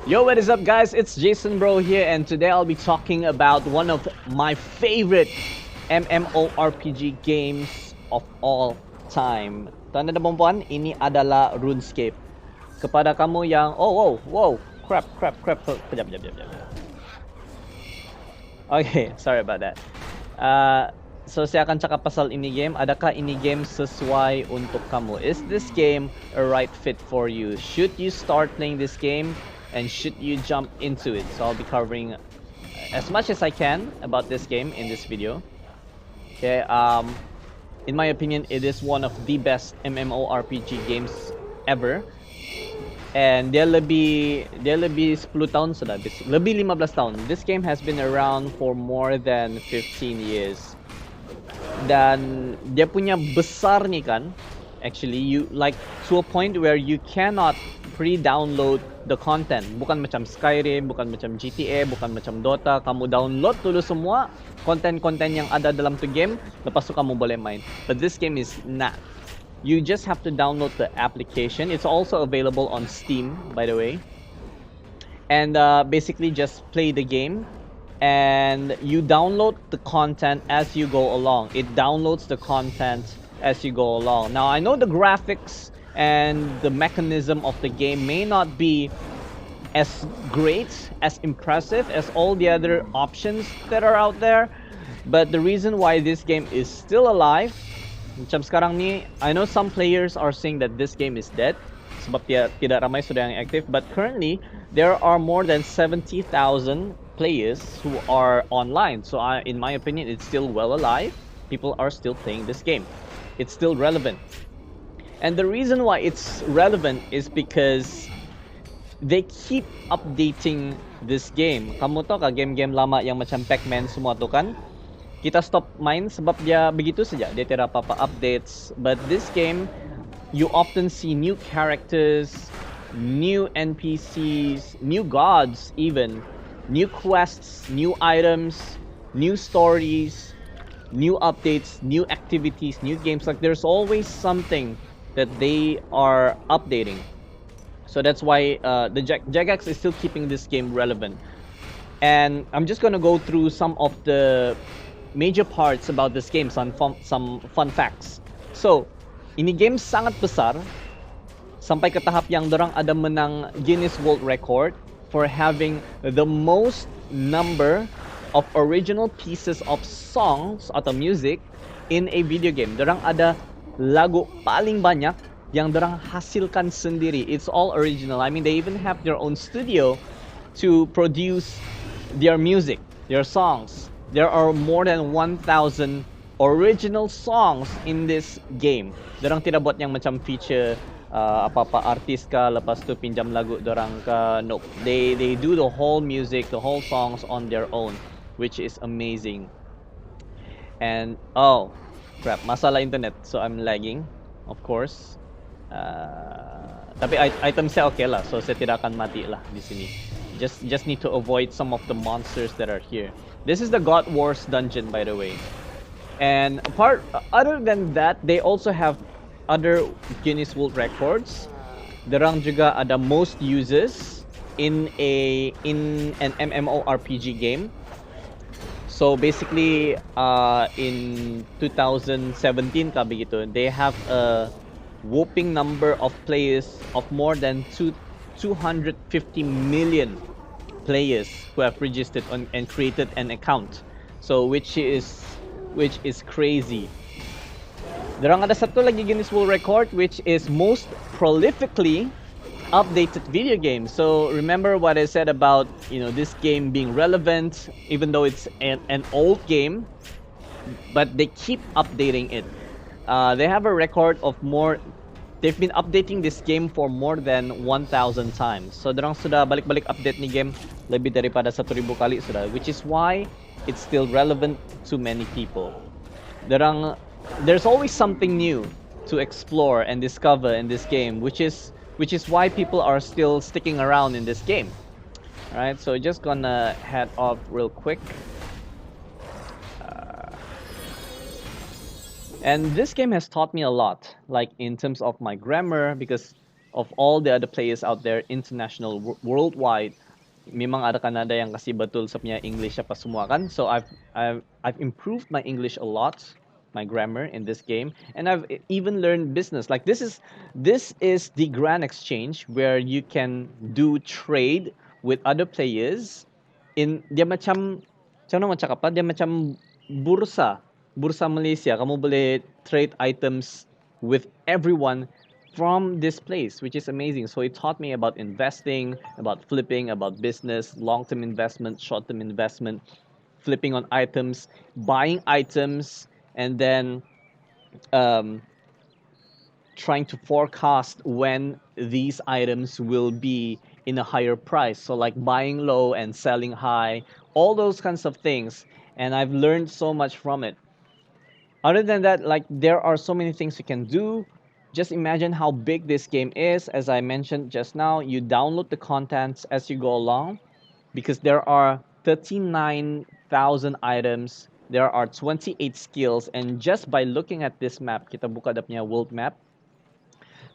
Yo, what is up, guys? It's Jason Bro here, and today I'll be talking about one of my favorite MMORPG games of all time. Tuan dan perempuan, ini adalah RuneScape. Kepada kamu yang crap. Kejap. Okay, sorry about that. So saya akan cakap pasal ini game. Adakah ini game sesuai untuk kamu? Is this game a right fit for you? Should you start playing this game? And should you jump into it? So I'll be covering as much as I can about this game in this video. Okay, in my opinion, it is one of the best MMORPG games ever. And dia lebih 10 tahun sudah, lebih 15 tahun. This game has been around for more than 15 years. Dan dia punya besar nih kan, actually you like to a point where you cannot pre-download the content. Bukan macam Skyrim, bukan macam GTA, bukan macam Dota. Kamu download dulu semua konten-konten yang ada dalam tu game, lepas tu kamu boleh main. But this game is not. You just have to download the application. It's also available on Steam, by the way. And basically just play the game. And you download the content as you go along. It downloads the content as you go along. Now, I know the graphics and the mechanism of the game may not be as great, as impressive as all the other options that are out there, but the reason why this game is still alive, macam sekarang ni, I know some players are saying that this game is dead sebab tidak ramai sudah yang aktif, but currently there are more than 70,000 players who are online. So in my opinion, it's still well alive. People are still playing this game. It's still relevant. And the reason why it's relevant is because they keep updating this game. Kamu tahu kah game-game lama yang macam Pac-Man semua tu kan? Kita stop main sebab dia begitu saja. Dia tidak apa-apa updates. But this game, you often see new characters, new NPCs, new gods even, new quests, new items, new stories, new updates, new activities, new games. Like there's always something that they are updating. So that's why the Jagex is still keeping this game relevant. And I'm just gonna go through some of the major parts about this game, some fun facts. So, ini game sangat besar sampai ke tahap yang dorang ada menang Guinness World Record for having the most number of original pieces of songs atau music in a video game. Dorang ada lagu paling banyak yang dorang hasilkan sendiri. It's all original. I mean, they even have their own studio to produce their music, their songs. There are more than 1,000 original songs in this game. Dorang tidak buat yang macam feature apa-apa artis ka, lepas tu pinjam lagu dorang ka. Nope. They do the whole music, the whole songs on their own, which is amazing. And oh crap, masalah internet, so I'm lagging, of course. Tapi item saya okay lah, so saya tidak akan mati lah di sini. Just need to avoid some of the monsters that are here. This is the God Wars dungeon, by the way. And other than that, they also have other Guinness World Records. Dorang juga ada most uses in an MMORPG game. So basically, in 2017 kah begitu, they have a whopping number of players of more than 250 million players who have registered and created an account. So which is crazy. Dorang ada satu lagi Guinness World Record, which is most prolifically updated video game. So remember what I said about this game being relevant, even though it's an old game, but they keep updating it. They have a record of they've been updating this game for more than 1,000 times. So dorang sudah balik-balik update ni game lebih daripada 1,000 kali sudah, which is why it's still relevant to many people. There's always something new to explore and discover in this game, which is why people are still sticking around in this game. Alright, so just gonna head off real quick. And this game has taught me a lot, like in terms of my grammar, because of all the other players out there, international, worldwide, memang ada Kanada yang kasi betul sa punya English apa semua kan. So I've improved my English a lot, my grammar in this game, and I've even learned business. Like this is the grand exchange where you can do trade with other players in dia macam mana cakap apa? Dia macam bursa Malaysia. Kamu boleh trade items with everyone from this place, which is amazing. So it taught me about investing, about flipping, about business, long-term investment, short-term investment, flipping on items, buying items, and then um, trying to forecast when these items will be in a higher price. So like buying low and selling high, all those kinds of things. And I've learned so much from it. Other than that, like there are so many things you can do. Just imagine how big this game is. As I mentioned just now, you download the contents as you go along because there are 39,000 items. There are 28 skills. And just by looking at this map, kita buka dia punya world map.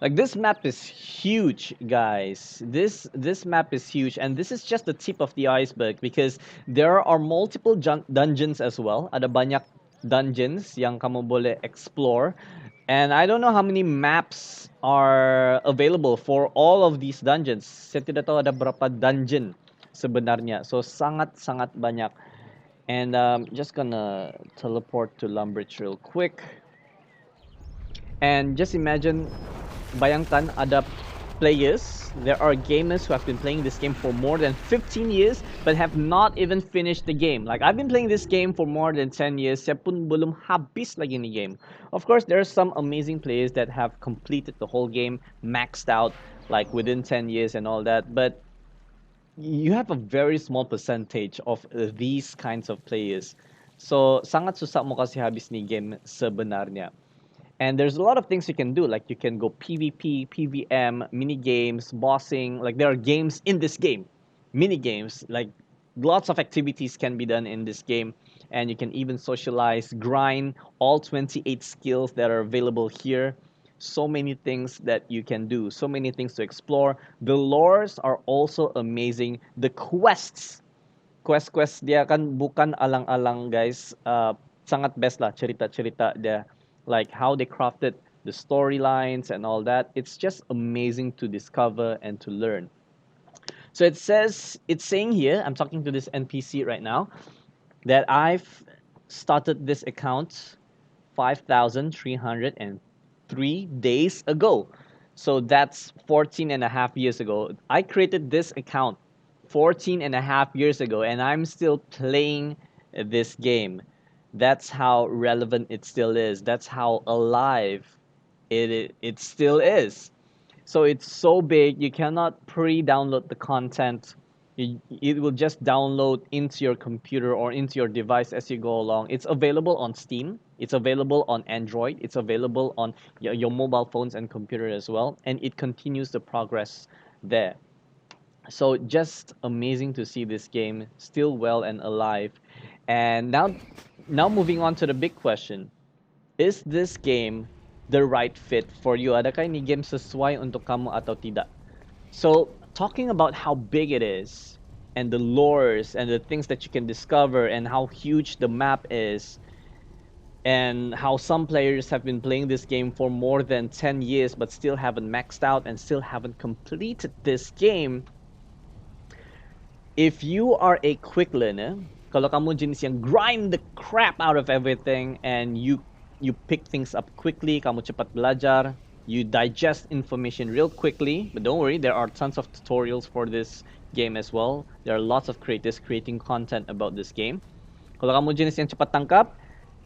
Like this map is huge, guys. This map is huge, and this is just the tip of the iceberg because there are multiple dungeons as well. Ada banyak dungeons yang kamu boleh explore, and I don't know how many maps are available for all of these dungeons. Saya tidak tahu ada berapa dungeon sebenarnya. So sangat banyak. And just gonna teleport to Lumbridge real quick. And just imagine, bayangkan ada players, there are gamers who have been playing this game for more than 15 years but have not even finished the game. Like I've been playing this game for more than 10 years, saya pun belum habis lagi ni game. Of course, there are some amazing players that have completed the whole game, maxed out like within 10 years and all that, but you have a very small percentage of these kinds of players. So sangat susah mo kasi habis ni game sebenarnya. And there's a lot of things you can do. Like you can go PvP, PvM, mini games, bossing. Like there are games in this game, mini games. Like lots of activities can be done in this game, and you can even socialize, grind all 28 skills that are available here. So many things that you can do. So many things to explore. The lores are also amazing. The quests, quest dia kan bukan alang-alang, guys. Sangat best lah cerita-cerita dia. Like how they crafted the storylines and all that. It's just amazing to discover and to learn. So it's saying here, I'm talking to this NPC right now, that I've started this account 5,303 days ago. So that's 14 and a half years ago. I created this account 14 and a half years ago, and I'm still playing this game. That's how relevant it still is. That's how alive it still is. So it's so big, you cannot pre-download the content. It will just download into your computer or into your device as you go along. It's available on Steam. It's available on Android. It's available on your mobile phones and computer as well. And it continues the progress there. So just amazing to see this game still well and alive. And now moving on to the big question. Is this game the right fit for you? Adakah ini game sesuai untuk kamu atau tidak? So, talking about how big it is, and the lores, and the things that you can discover, and how huge the map is, and how some players have been playing this game for more than 10 years but still haven't maxed out and still haven't completed this game. If you are a quick learner, kalau kamu jenis yang grind the crap out of everything and you pick things up quickly, kamu cepat belajar, you digest information real quickly, but don't worry, there are tons of tutorials for this game as well. There are lots of creators creating content about this game. Kalau kamu jenis yang cepat tangkap,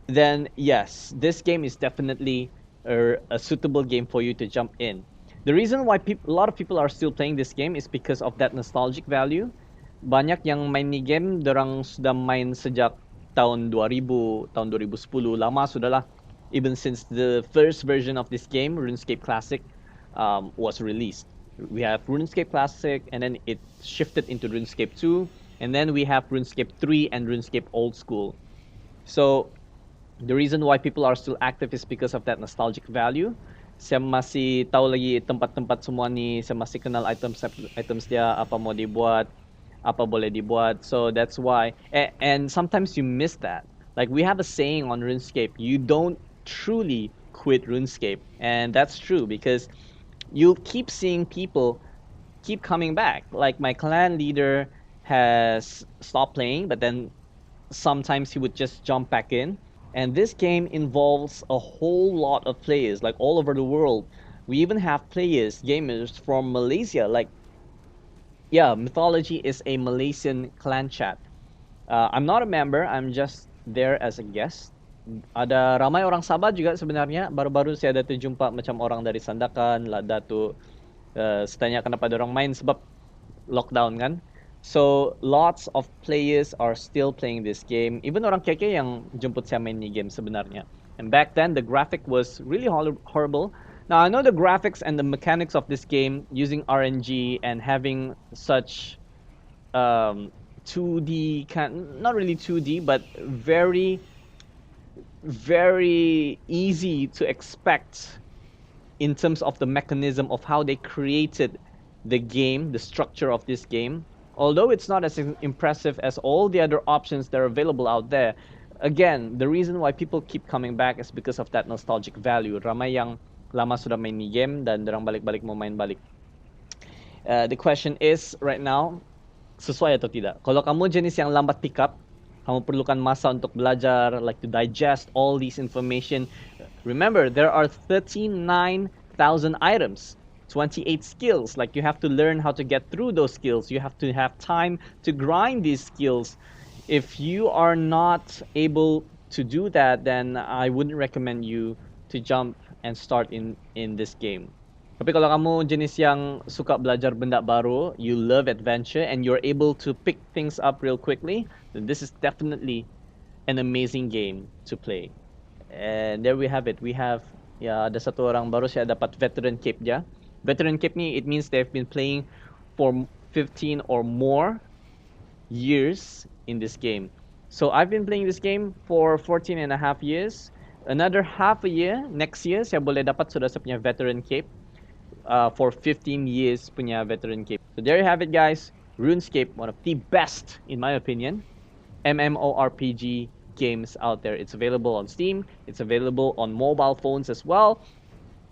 then yes, this game is definitely a suitable game for you to jump in. The reason why a lot of people are still playing this game is because of that nostalgic value. Banyak yang main ni game, dorang sudah main sejak tahun 2000, tahun 2010, lama sudahlah. Even since the first version of this game, RuneScape Classic, was released. We have RuneScape Classic, and then it shifted into RuneScape 2, and then we have RuneScape 3 and RuneScape Old School. So the reason why people are still active is because of that nostalgic value. Saya masih tahu lagi tempat-tempat semua ni, saya masih kenal items dia, apa mau dibuat, apa boleh dibuat. So that's why, and sometimes you miss that. Like we have a saying on RuneScape, you don't truly quit RuneScape, and that's true because you'll keep seeing people keep coming back. Like my clan leader has stopped playing, but then sometimes he would just jump back in. And this game involves a whole lot of players, like all over the world. We even have players, gamers from Malaysia. Like, yeah, Mythology is a Malaysian clan chat. I'm not a member, I'm just there as a guest. Ada ramai orang Sabah juga sebenarnya. Baru-baru saya ada terjumpa macam orang dari Sandakan, Lada tu. Setanya kenapa ada orang main sebab lockdown kan. So lots of players are still playing this game. Even orang KK yang jemput saya main ni game sebenarnya. And back then the graphic was really horrible. Now I know the graphics and the mechanics of this game using RNG and having such 2D not really 2D but very easy to expect in terms of the mechanism of how they created the game, the structure of this game. Although it's not as impressive as all the other options that are available out there, again, the reason why people keep coming back is because of that nostalgic value. Ramai yang lama sudah main ni game dan dorang balik-balik mau main balik. The question is right now, sesuai atau tidak? Kalau kamu jenis yang lambat pick up, kamu perlukan masa untuk belajar, like to digest all these information. Remember, there are 39,000 items, 28 skills. Like you have to learn how to get through those skills. You have to have time to grind these skills. If you are not able to do that, then I wouldn't recommend you to jump and start in this game. Tapi kalau kamu jenis yang suka belajar benda baru, you love adventure, and you're able to pick things up real quickly, then this is definitely an amazing game to play. And there we have it. We have, ya, ada satu orang baru saya dapat veteran cape dia. Veteran cape ni, it means they've been playing for 15 or more years in this game. So I've been playing this game for 14 and a half years. Another half a year, next year, saya boleh dapat sudah saya punya veteran cape. For 15 years punya veteran cape. So there you have it, guys. RuneScape, one of the best, in my opinion, MMORPG games out there. It's available on Steam. It's available on mobile phones as well.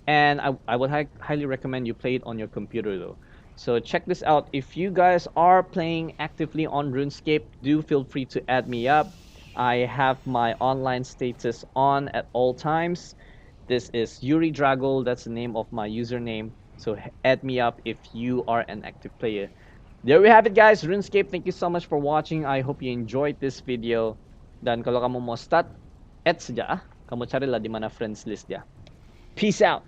And I would highly recommend you play it on your computer though. So check this out. If you guys are playing actively on RuneScape, do feel free to add me up. I have my online status on at all times. This is Yuri Dragol, that's the name of my username. So add me up if you are an active player. There we have it, guys. RuneScape, thank you so much for watching. I hope you enjoyed this video. Dan kalau kamu mau start, add saja. Kamu carilah di mana friends list dia. Peace out.